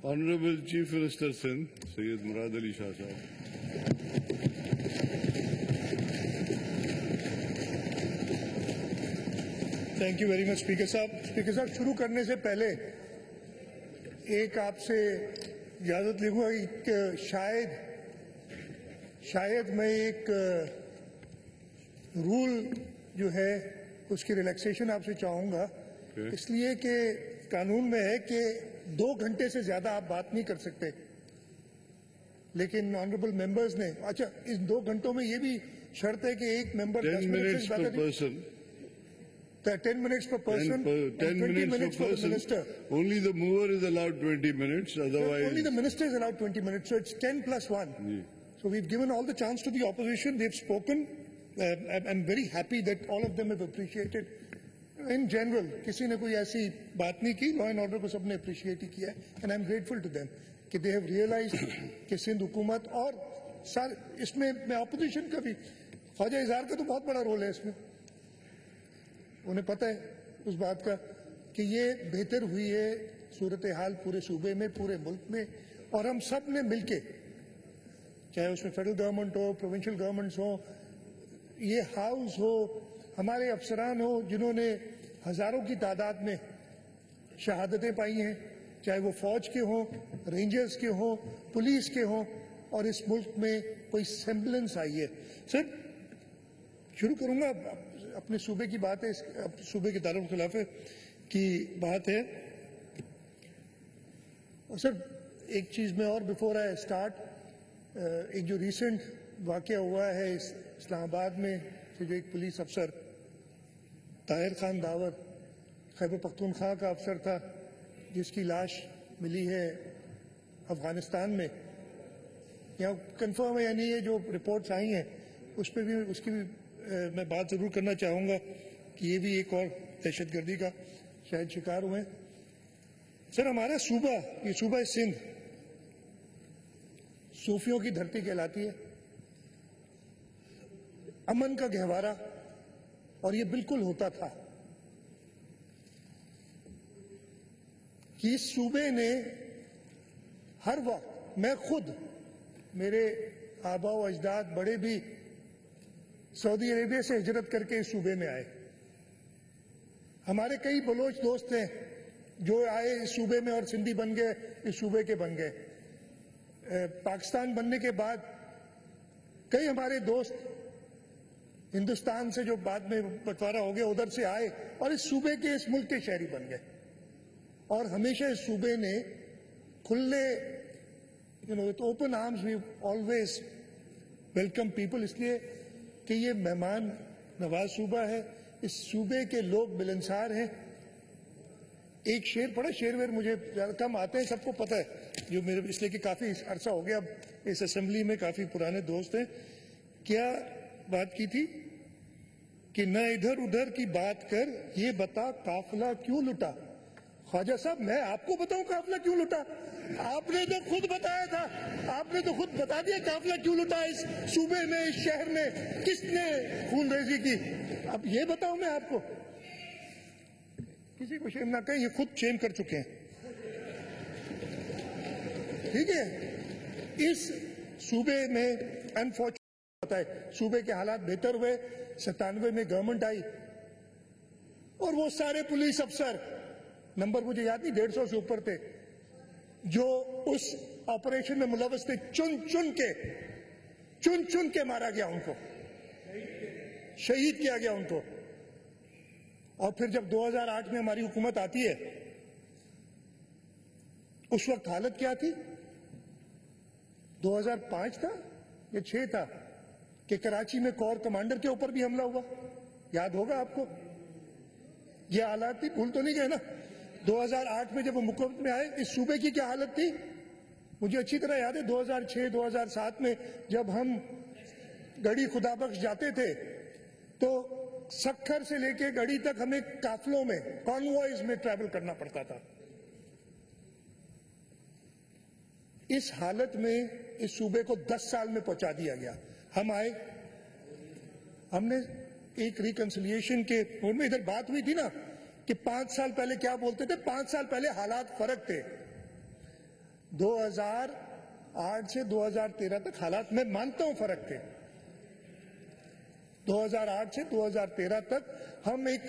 Honorable Chief Minister Sindh, Syed Murad Ali Shah Sahab. Thank you very much speaker साहब शुरू करने से पहले एक आपसे इजाज़त लूँगा कि शायद मैं एक रूल जो है उसकी रिलैक्सेशन आपसे चाहूँगा, इसलिए कि कानून में है कि 2 घंटे से ज़्यादा आप बात नहीं कर सकते, लेकिन ऑनरेबल मेंबर्स ने इस 2 घंटों में ये भी शर्त है कि एक member 10 minutes per person. 10 minutes per person, 10 minutes per person. Minister. Only the mover is allowed 20 minutes, otherwise... Only the minister is allowed 20 minutes, so it's 10 plus 1. Yeah. So we've given all the chance to the opposition, they've spoken. I'm very happy that all of them have appreciated. In general, किसी ने कोई ऐसी बात नहीं की, law and order को सबने appreciate ही किया है, and I am grateful to them कि दे हैव रियलाइज्ड कि सिंध हुकूमत और इसमें मैं अपोजिशन का भी, ख्वाजा इजहार का तो बहुत बड़ा रोल है इसमें, उन्हें पता है उस बात का कि ये बेहतर हुई है सूरत हाल पूरे सूबे में, पूरे मुल्क में, और हम सब ने मिलके, चाहे उसमें फेडरल गवर्नमेंट हो, प्रोविंशियल गवर्नमेंट्स हो, ये हाउस हो, हमारे अफसरान हो जिन्होंने हजारों की तादाद में शहादतें पाई हैं, चाहे वो फौज के हों, रेंजर्स के हों, पुलिस के हों, और इस मुल्क में कोई सेम्बलेंस आई है। सर शुरू करूंगा, अपने सूबे की बात है, सूबे के दारुल खिलाफे की बात है, और सर एक चीज़ में और बिफोर आई स्टार्ट, एक जो रिसेंट वाक़या हुआ है इस्लामाबाद में, जो एक पुलिस अफसर ताहिर खान दावर खैबर पख्तूनख्वा का अफसर था, जिसकी लाश मिली है अफगानिस्तान में, यहाँ कंफर्म है या नहीं है, जो रिपोर्ट्स आई हैं उस पर भी, उसकी भी मैं बात ज़रूर करना चाहूँगा कि ये भी एक और दहशतगर्दी का शायद शिकार हुए। सर हमारा सूबा, ये सूबा सिंध सूफियों की धरती कहलाती है, अमन का गहवारा, और ये बिल्कुल होता था कि इस सूबे ने हर वक्त, मैं खुद, मेरे आबा व अजदाद बड़े भी सऊदी अरेबिया से हिजरत करके इस सूबे में आए, हमारे कई बलोच दोस्त हैं जो आए इस सूबे में और सिंधी बन गए, इस सूबे के बन गए। पाकिस्तान बनने के बाद कई हमारे दोस्त हिंदुस्तान से जो बाद में बंटवारा हो गया उधर से आए और इस सूबे के, इस मुल्क के शहरी बन गए, और हमेशा इस सूबे ने खुले, with open arms we always welcome people, इसलिए कि ये मेहमान नवाज सूबा है, इस सूबे के लोग मिलनसार हैं। एक शेर पढ़ा, शेर वेर मुझे कम आते हैं, सबको पता है, जो मेरे, इसलिए कि काफ़ी अरसा हो गया अब इस असेंबली में, काफ़ी पुराने दोस्त हैं। क्या बात की थी कि न इधर उधर की बात कर, ये बता काफिला क्यों लुटा। ख्वाजा साहब मैं आपको बताऊं काफिला क्यों लुटा? आपने तो खुद बताया था, आपने तो खुद बता दिया काफिला क्यों लुटा इस सूबे में, इस शहर में, किसने खूनरेजी की। अब ये बताऊं मैं आपको? किसी को शेम ना कहें, ये खुद शेम कर चुके हैं, ठीक है। इस सूबे में अनफॉर्चुनेट होता है, सूबे के हालात बेहतर हुए, 97 में गवर्नमेंट आई, और वो सारे पुलिस अफसर, नंबर मुझे याद नहीं, 150 से ऊपर थे, जो उस ऑपरेशन में मुलव्वस थे, चुन चुन के मारा गया, उनको शहीद किया गया उनको। और फिर जब 2008 में हमारी हुकूमत आती है, उस वक्त हालत क्या थी? 2005 था या 6 था कि कराची में कोर कमांडर के ऊपर भी हमला हुआ, याद होगा आपको। ये हालात थी, भूल तो नहीं गए ना। 2008 में जब वो हुकूमत में आए, इस सूबे की क्या हालत थी मुझे अच्छी तरह याद है। 2006-2007 में जब हम गढ़ी खुदाबख्श जाते थे तो सक्खर से लेके गढ़ी तक हमें काफिलों में, कॉन्वॉयज में ट्रैवल करना पड़ता था। इस हालत में इस सूबे को 10 साल में पहुंचा दिया गया। हम आए, हमने एक रिकंसिलिएशन के में, इधर बात हुई थी ना कि 5 साल पहले क्या बोलते थे, 5 साल पहले हालात फर्क थे। 2008 से 2013 तक हालात, मैं मानता हूं फर्क थे। 2008 से 2013 तक हम एक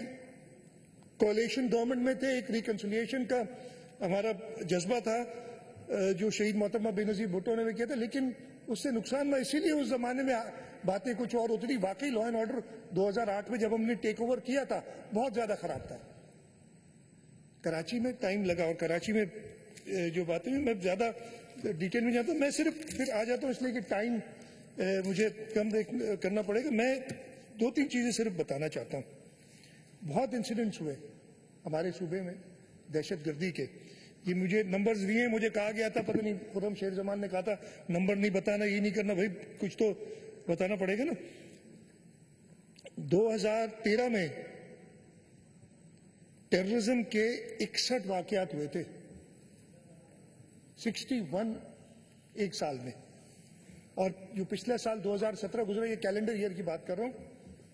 कोalition गवर्नमेंट में थे, एक रिकंसिलिएशन का हमारा जज्बा था जो शहीद मोहतरमा बेनजीर भुट्टो ने भी किया था, लेकिन उससे नुकसान हुआ इसीलिए उस जमाने में बातें कुछ और होती थी। वाकई लॉ एंड ऑर्डर 2008 में जब हमने टेक ओवर किया था बहुत ज्यादा खराब था। कराची में टाइम लगा, और कराची में जो बातें मैं ज्यादा डिटेल में जाता हूं, मैं सिर्फ फिर आ जाता हूं इसलिए कि टाइम मुझे कम करना पड़ेगा। मैं 2-3 चीजें सिर्फ बताना चाहता हूं। बहुत इंसिडेंट्स हुए हमारे सूबे में दहशतगर्दी के, ये मुझे नंबर्स दिए, मुझे कहा गया था, पता नहीं खुर्रम शेर जमान ने कहा था नंबर नहीं बताना, ये नहीं करना। भाई कुछ तो बताना पड़ेगा ना। 2013 में टेररिज्म के 61 वाकयात हुए थे, 61 एक साल में। और जो पिछले साल 2017 गुजरा, ये कैलेंडर ईयर की बात कर रहा हूं,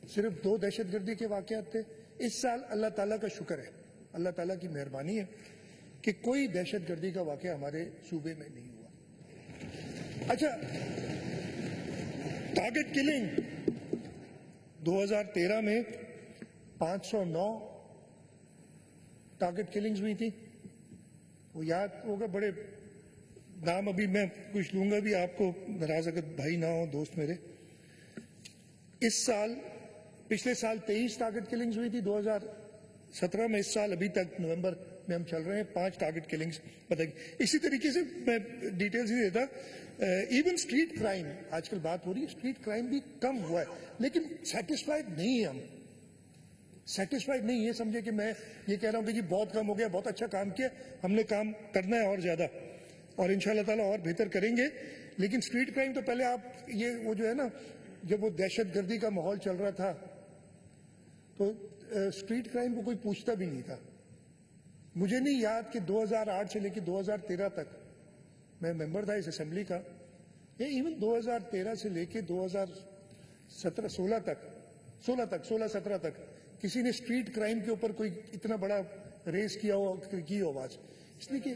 सिर्फ 2 दहशतगर्दी के वाकयात थे। इस साल अल्लाह ताला का शुक्र है, अल्लाह ताला की मेहरबानी है कि कोई दहशतगर्दी का वाकया हमारे सूबे में नहीं हुआ। अच्छा, टारगेट किलिंग 2013 में 509 टारगेट किलिंग्स हुई थी। वो याद होगा, बड़े नाम अभी मैं कुछ लूंगा भी, आपको नाराज अगर भाई ना हो, दोस्त मेरे। इस साल, पिछले साल 23 टारगेट किलिंग्स हुई थी 2017 में। इस साल अभी तक नवंबर में हम चल रहे हैं 5 टारगेट किलिंग्स बताइए। इसी तरीके से मैं डिटेल्स नहीं देता। इवन स्ट्रीट क्राइम, आजकल बात हो रही है, स्ट्रीट क्राइम भी कम हुआ है, लेकिन सेटिस्फाइड नहीं है हम। सेटिस्फाइड नहीं, ये समझे कि मैं ये कह रहा हूं कि जी बहुत कम हो गया, बहुत अच्छा काम किया। हमने काम करना है और ज्यादा, और इंशाअल्लाह ताला और बेहतर करेंगे। लेकिन स्ट्रीट क्राइम तो पहले आप ये वो जो है ना, जब वो दहशतगर्दी का माहौल चल रहा था तो स्ट्रीट क्राइम को कोई पूछता भी नहीं था। मुझे नहीं याद कि 2008 से लेकर 2013 तक मैं मेंबर था इस असेंबली का, या इवन 2013 से लेकर 2017-16 तक, 16-17 तक किसी ने स्ट्रीट क्राइम के ऊपर कोई इतना बड़ा रेस किया हो, की हो आवाज। इसलिए कि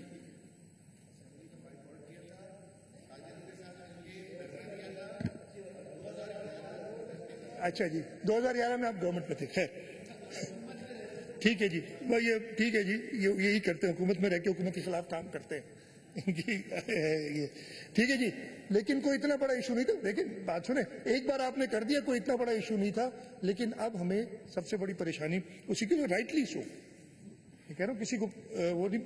अच्छा जी, 2011 में आप गवर्नमेंट में थे, खैर ठीक है जी, ये ठीक है जी, यही करते हैं, हुकूमत में रह के हुकूमत के खिलाफ काम करते हैं ये ठीक है जी। लेकिन कोई इतना बड़ा इशू नहीं था। लेकिन बात सुने, एक बार आपने कर दिया, कोई इतना बड़ा इशू नहीं था। लेकिन अब हमें सबसे बड़ी परेशानी उसी के लिए, राइटली सो, मैं कह रहा हूँ, किसी को वो नहीं,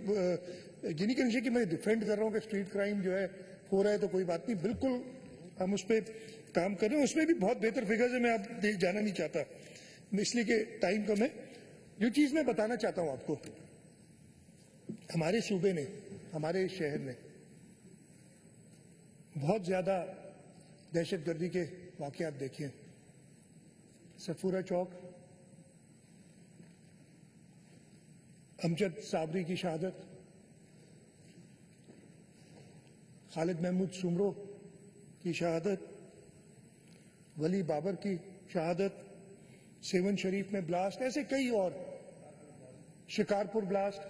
ये नहीं कहना कि मैं डिफेंड कर रहा हूँ कि स्ट्रीट क्राइम जो है हो रहा है तो कोई बात नहीं, बिल्कुल हम उस पर काम कर रहे हैं। उसमें भी बहुत बेहतर फिगर्स है, मैं आप जाना नहीं चाहता इसलिए कि टाइम कम है। जो चीज मैं बताना चाहता हूं आपको, हमारे सूबे ने, हमारे शहर ने बहुत ज्यादा दहशतगर्दी के वाकयात देखे हैं। सफूरा चौक, अमजद साबरी की शहादत, खालिद महमूद सुमरो की शहादत, वली बाबर की शहादत, सेवन शरीफ में ब्लास्ट, ऐसे कई और, शिकारपुर ब्लास्ट।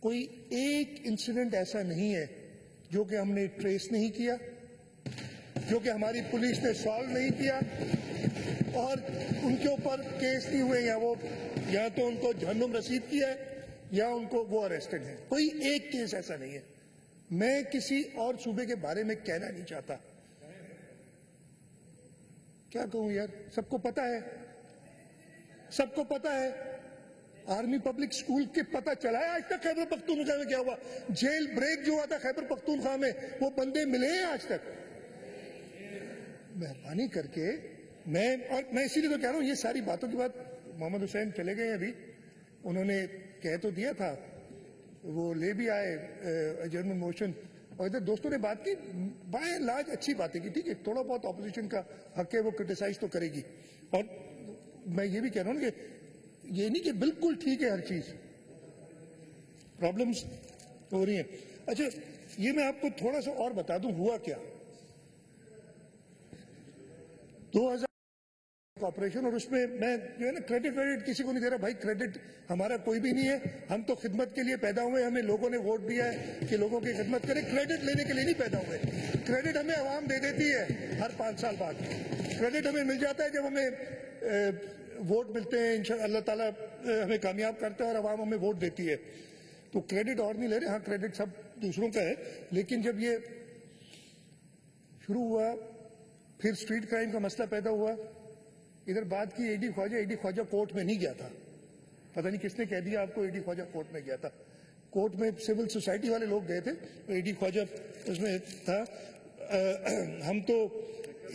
कोई एक इंसिडेंट ऐसा नहीं है जो कि हमने ट्रेस नहीं किया, जो कि हमारी पुलिस ने सॉल्व नहीं किया और उनके ऊपर केस नहीं हुए, या तो उनको जहन्नुम रसीद किया है या उनको वो अरेस्टेड है। कोई एक केस ऐसा नहीं है। मैं किसी और सूबे के बारे में कहना नहीं चाहता, क्या कहूं यार, सबको पता है, सबको पता है। आर्मी पब्लिक स्कूल के पता चला है आज तक खैबर पख्तूनख्वा में क्या हुआ? जेल ब्रेक जो हुआ था खैबर पख्तूनख्वा में, वो बंदे मिले हैं आज तक? मेहरबानी करके, मैं इसीलिए तो कह रहा हूं, ये सारी बातों के बाद मोहम्मद हुसैन चले गए अभी, उन्होंने कह तो दिया था, वो ले भी आए जर्मन मोशन, और इधर दोस्तों ने बात की, बाय लाज अच्छी बातें की, ठीक है, थोड़ा बहुत ऑपोजिशन का हक है, वो क्रिटिसाइज तो करेगी। और मैं ये भी कह रहा हूं कि ये नहीं कि बिल्कुल ठीक है हर चीज, प्रॉब्लम्स हो रही हैं। अच्छा, ये मैं आपको थोड़ा सा और बता दूं हुआ क्या। 2000 ऑपरेशन, और उसमें मैं जो है ना क्रेडिट किसी को नहीं दे रहा भाई, क्रेडिट हमारा कोई भी नहीं है। हम तो खिदमत के लिए पैदा हुए, हमें लोगों ने वोट दिया है कि लोगों की खिदमत करें, क्रेडिट लेने के लिए नहीं पैदा हुए। क्रेडिट हमें आवाम दे देती है हर 5 साल बाद। क्रेडिट हमें मिल जाता है जब हमें वोट मिलते हैं, इंशाअल्लाह अल्लाह ताला हमें कामयाब करता है और आवाम हमें वोट देती है। तो क्रेडिट और नहीं ले रहे, हाँ क्रेडिट सब दूसरों का है। लेकिन जब ये शुरू हुआ, फिर स्ट्रीट क्राइम का मसला पैदा हुआ, इधर बात की एडी ख्वाजा कोर्ट में नहीं गया था। पता नहीं किसने कह दिया आपको एडी ख्वाजा कोर्ट में गया था। कोर्ट में सिविल सोसाइटी वाले लोग गए थे, एडी ख्वाजा उसमें था। हम तो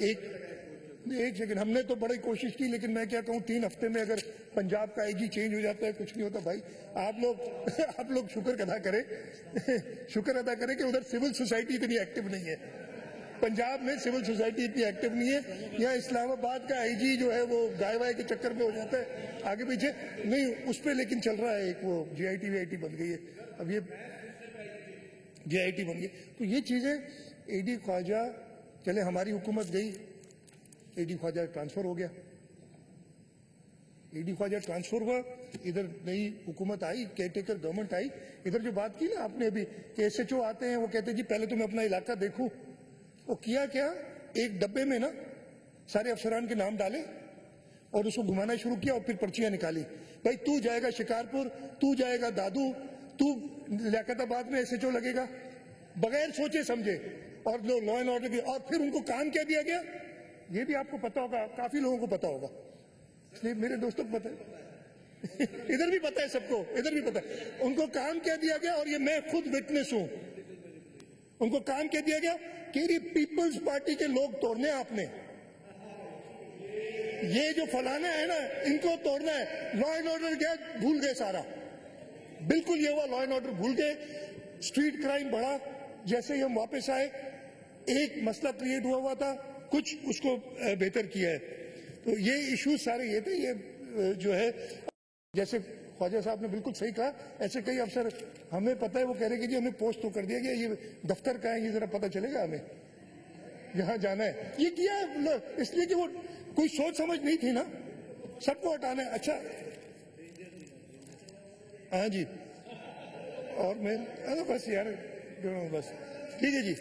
एक सेकंड, हमने तो बड़ी कोशिश की, लेकिन मैं क्या कहूँ, 3 हफ्ते में अगर पंजाब का आईजी चेंज हो जाता है, कुछ नहीं होता भाई। आप लोग शुक्र अदा करें शुक्र अदा करें कि उधर सिविल सोसाइटी इतनी एक्टिव नहीं है। पंजाब में सिविल सोसाइटी इतनी एक्टिव नहीं है। यहाँ इस्लामाबाद का आईजी जो है वो गाय वाय के चक्कर में हो जाता है आगे पीछे नहीं, उस पर लेकिन चल रहा है एक वो जीआईटी वीआईटी बन गई है, अब ये जीआईटी बन गई। तो ये चीजें एडी ख्वाजा, चले हमारी हुकूमत गई, एडी ख्वाजा ट्रांसफर हो गया, एडी ख्वाजा ट्रांसफर हुआ, इधर नई हुकूमत आई, केयरटेकर गवर्नमेंट आई। इधर जो बात की ना आपने अभी कि एसएचओ आते हैं, वो कहते जी पहले तो मैं अपना इलाका देखूं। वो किया क्या, एक डब्बे में ना सारे अफसरान के नाम डाले और उसको घुमाना शुरू किया और फिर पर्चियां निकाली। भाई तू जाएगा शिकारपुर, तू जाएगा दादू, तू लियाकताबाद में एसएचओ लगेगा, बगैर सोचे समझे। और लॉ एंड ऑर्डर की, और फिर उनको काम क्या दिया गया, ये भी आपको पता होगा, काफी लोगों को पता होगा, इसलिए मेरे दोस्तों को पता है इधर भी पता है सबको, इधर भी पता है उनको काम क्या दिया गया। और ये मैं खुद विटनेस हूं, उनको काम क्या दिया गया कि पीपल्स पार्टी के लोग तोड़ने आपने, ये जो फलाना है ना इनको तोड़ना है। लॉ एंड ऑर्डर क्या भूल गए सारा, बिल्कुल ये हुआ, लॉ एंड ऑर्डर भूल गए, स्ट्रीट क्राइम बढ़ा। जैसे ही हम वापस आए, एक मसला क्रिएट हुआ था, कुछ उसको बेहतर किया है। तो ये इश्यूज सारे ये थे, ये जो है जैसे ख्वाजा साहब ने बिल्कुल सही कहा, ऐसे कई अफसर हमें पता है, वो कह रहे कि जी हमें पोस्ट तो कर दिया गया, ये दफ्तर का है, ये जरा पता चलेगा हमें जहां जाना है। ये किया इसलिए कि वो कोई सोच समझ नहीं थी ना, सबको हटाना है। अच्छा हाँ जी, और मैं बस यार बस ठीक है जी।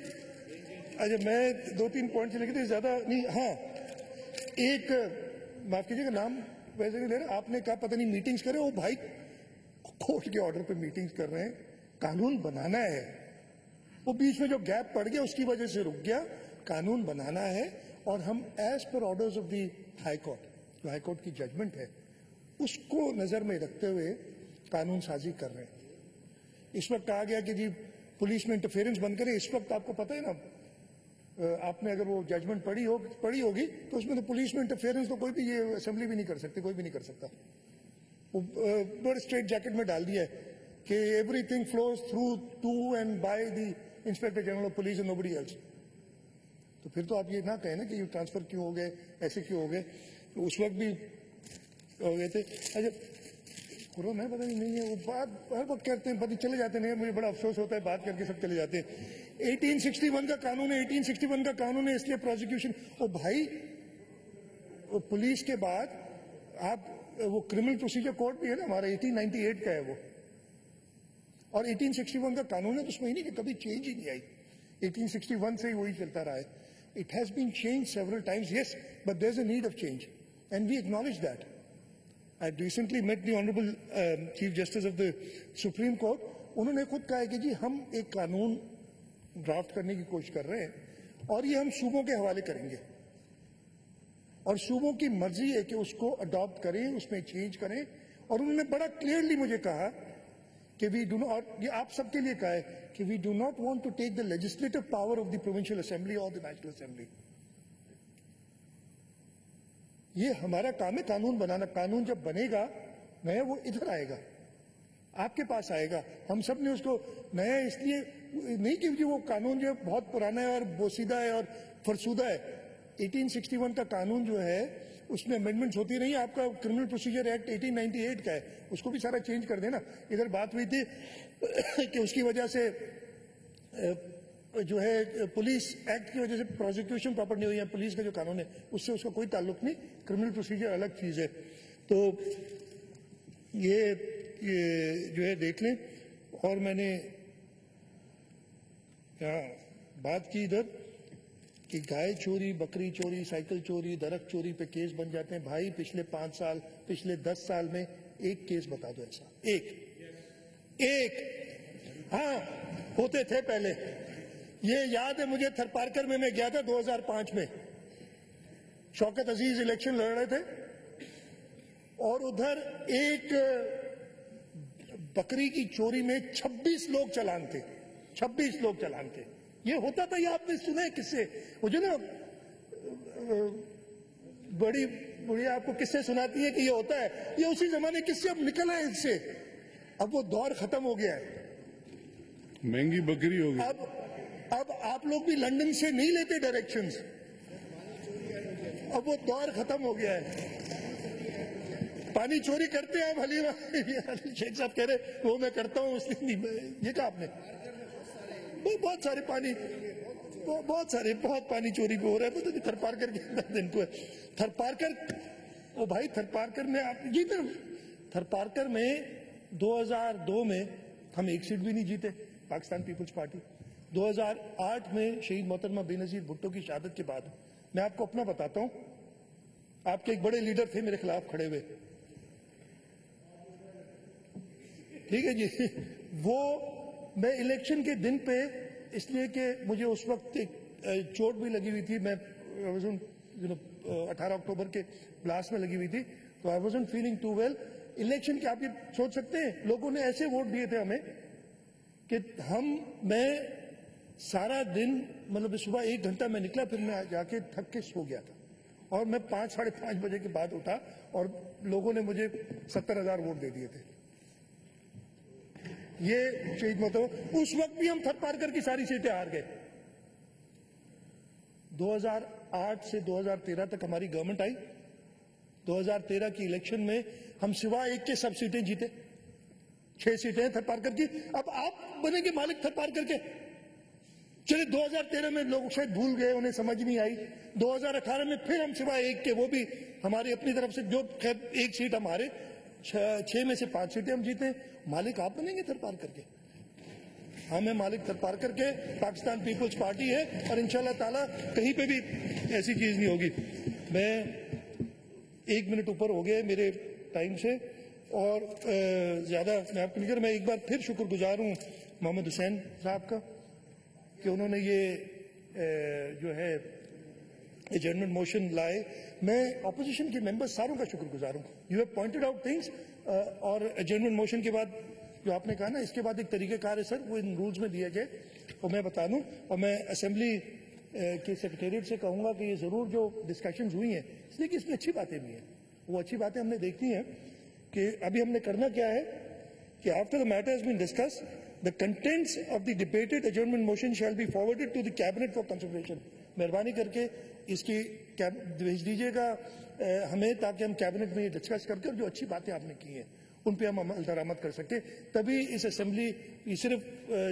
अच्छा मैं 2-3 पॉइंट से लेके ज्यादा नहीं, हाँ एक माफ कीजिएगा नाम वैसे नहीं ले रहे, आपने कहा पता नहीं मीटिंग्स करे, वो भाई कोर्ट के ऑर्डर पे मीटिंग्स कर रहे हैं, कानून बनाना है। वो बीच में जो गैप पड़ गया उसकी वजह से रुक गया, कानून बनाना है। और हम as per orders of the high court, जो हाई कोर्ट की जजमेंट है उसको नजर में रखते हुए कानून साजी कर रहे हैं। इस वक्त कहा गया कि जी पुलिस में इंटरफेरेंस बंद करें। इस वक्त आपको पता है ना, आपने अगर वो जजमेंट पढ़ी होगी तो उसमें तो पुलिस में इंटरफेरेंस तो कोई भी, ये असेंबली भी नहीं कर सकती, कोई भी नहीं कर सकता। वो बड़े स्ट्रेट जैकेट में डाल दिया है कि everything flows through to and by the inspector general of police and nobody else. तो फिर तो आप ये ना कहें ना कि ये ट्रांसफर क्यों हो गए, ऐसे क्यों हो गए। तो उस वक्त भी हो गए थे। अच्छा खुरम है, पता नहीं है, वो बात हर वक्त करते हैं, पता चले जाते नहीं, मुझे बड़ा अफसोस होता है, बात करके सब चले जाते हैं। 1861 का कानून है, 1861 का कानून है, इसलिए प्रोसिक्यूशन। ओ भाई वो पुलिस के बाद आप वो क्रिमिनल प्रोसीजर कोड भी है ना हमारा, 1898 का है वो, और 1861 का कानून है, तो उसमें ही नहीं कि कभी चेंज ही नहीं आई, 1861 से ही वही चलता रहा है। It has been change several times, yes, but there is a need of change and we acknowledge that. I recently met the Honorable Chief Justice of the Supreme Court. उन्होंने खुद कहा है कि जी हम एक कानून ड्राफ्ट करने की कोशिश कर रहे हैं और ये हम सूबों के हवाले करेंगे, और सूबों की मर्जी है कि उसको अडॉप्ट करें, उसमें चेंज करें। और उन्होंने बड़ा क्लियरली मुझे कहा कि वी डू नॉट, ये आप सबके लिए कहा है कि we do not want to take the legislative power of the provincial assembly और द नेशनल असेंबली। ये हमारा काम है कानून बनाना। कानून जब बनेगा नया, वो इधर आएगा, आपके पास आएगा। हम सब ने उसको नया इसलिए नहीं कि वो कानून जो बहुत पुराना है और बोसीदा है और फरसूदा है। 1861 का कानून जो है उसमें अमेंडमेंट्स होती रही। आपका क्रिमिनल प्रोसीजर एक्ट 1898 का है, उसको भी सारा चेंज कर देना। इधर बात हुई थी कि उसकी वजह से जो है पुलिस एक्ट की वजह से प्रोसिक्यूशन प्रॉपर नहीं हुई है, पुलिस का जो कानून है उससे उसका कोई ताल्लुक नहीं, क्रिमिनल प्रोसीजर अलग चीज है। तो ये जो है देख लें। और मैंने बात की इधर कि गाय चोरी, बकरी चोरी, साइकिल चोरी, दरख्त चोरी पे केस बन जाते हैं। भाई पिछले 5 साल, पिछले 10 साल में एक केस बता दो ऐसा, एक। हाँ, होते थे पहले, ये याद है मुझे। थरपारकर में मैं गया था 2005 में, शौकत अजीज इलेक्शन लड़ रहे थे और उधर एक बकरी की चोरी में 26 लोग चालान थे, 26 लोग चालान थे। ये होता था, ये आपने सुना है किससे? वो जो ना बड़ी बुढ़िया आपको किससे सुनाती है कि ये होता है, ये उसी जमाने किससे अब निकला है इससे। अब वो दौर खत्म हो गया है, महंगी बकरी होगी। अब आप लोग भी लंदन से नहीं लेते डायरेक्शंस, अब वो दौर खत्म हो गया है। पानी चोरी करते हैं आप हलीमा शेख साहब कह रहे वो मैं करता हूँ, उसने ये कहा आपने। बहुत सारे पानी, बहुत पानी चोरी पे हो रहा है। पता नहीं थरपारकर के दिन को है। थरपारकर, ओ भाई थरपारकर में आप जी तो थरपारकर में 2002 में हम एक सीट भी नहीं जीते, पाकिस्तान पीपल्स पार्टी। 2008 में शहीद मोहतरमा बेनजीर भुट्टो की शहादत के बाद, मैं आपको अपना बताता हूं, आपके एक बड़े लीडर थे मेरे खिलाफ खड़े हुए, ठीक है जी। वो मैं इलेक्शन के दिन पे, इसलिए कि मुझे उस वक्त एक चोट भी लगी हुई थी, मैं 18 अक्टूबर के ब्लास्ट में लगी हुई थी, तो I wasn't feeling too well. Election के आप ये सोच सकते हैं, लोगों ने ऐसे वोट दिए थे हमें कि मैं सारा दिन, मतलब सुबह 1 घंटा मैं निकला, फिर मैं जाके थक के सो गया था, और मैं 5 साढ़े 5 बजे के बाद उठा और लोगों ने मुझे 70,000 वोट दे दिए थे। ये शहीद मोहतरमा, उस वक्त भी हम थरपारकर की सारी सीटें हार गए। 2008 से 2013 तक हमारी गवर्नमेंट आई। 2013 की इलेक्शन में हम सिवा एक के सब सीटें जीते, 6 सीटें हैं थरपारकर की। अब आप बनेंगे मालिक थरपारकर के। चलिए 2013 में लोग शायद भूल गए, उन्हें समझ नहीं आई। 2018 में फिर हम सिवा एक के, वो भी हमारी अपनी तरफ से, जो खैर एक सीट हमारे 6 में से 5 सीटें हम जीते। मालिक आप बनेंगे थरपारकर के। हमें मालिक थरपारकर के, पाकिस्तान पीपल्स पार्टी है, और इंशाल्लाह ताला कहीं पे भी ऐसी चीज नहीं होगी। मैं 1 मिनट ऊपर हो गए मेरे टाइम से, और ज्यादा मैं आपको नहीं कर। मैं एक बार फिर शुक्रगुजार हूँ मोहम्मद हुसैन साहब का कि उन्होंने ये जो है एडजर्नमेंट मोशन लाए। मैं अपोजिशन के मेंबर्स सारों का शुक्रगुजार हूँ। You have pointed out things, और एडजर्नमेंट मोशन के बाद जो आपने कहा ना, इसके बाद एक तरीक़ेकार है सर, वो इन रूल्स में दिए गए, और मैं बता दूं, और मैं असेंबली के सेक्रेटेरिएट से कहूंगा कि ये जरूर जो डिस्कशंस हुई हैं, इसलिए कि इसमें अच्छी बातें भी हैं, वो अच्छी बातें हमने देखी हैं कि अभी हमने करना क्या है कि after the matter has been discuss, the contents of the debated adjournment motion shall be forwarded to the cabinet for consideration. मेहरबानी करके इसकी भेज दीजिएगा हमें, ताकि हम कैबिनेट में ये डिस्कस करके जो अच्छी बातें आपने की हैं उन पे हम अमल दरामद कर सकते। तभी इस असेंबली, ये सिर्फ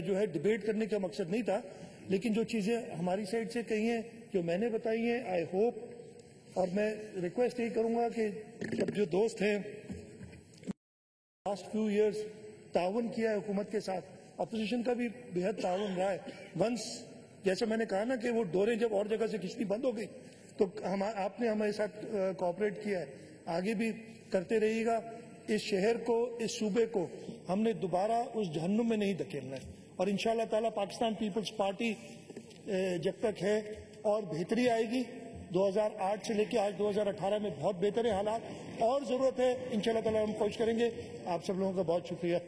जो है डिबेट करने का मकसद नहीं था, लेकिन जो चीज़ें हमारी साइड से कही हैं, जो मैंने बताई हैं, आई होप, और मैं रिक्वेस्ट यही करूंगा कि जब जो दोस्त हैं लास्ट फ्यू इयर्स ताउन किया है हुकूमत के साथ, अपोजिशन का भी बेहद ताउन रहा है। वंस जैसे मैंने कहा ना कि वो डोरें जब और जगह से खिंचनी बंद हो गई, तो आपने हमारे साथ कोऑपरेट किया है, आगे भी करते रहिएगा। इस शहर को, इस सूबे को हमने दोबारा उस जहन्नुम में नहीं धकेलना है, और इंशाल्लाह ताला पाकिस्तान पीपल्स पार्टी जब तक है और बेहतरी आएगी। 2008 से लेकर आज 2018 में बहुत बेहतर है हालात, और जरूरत है, इंशाल्लाह ताला हम कोशिश करेंगे। आप सब लोगों का बहुत शुक्रिया।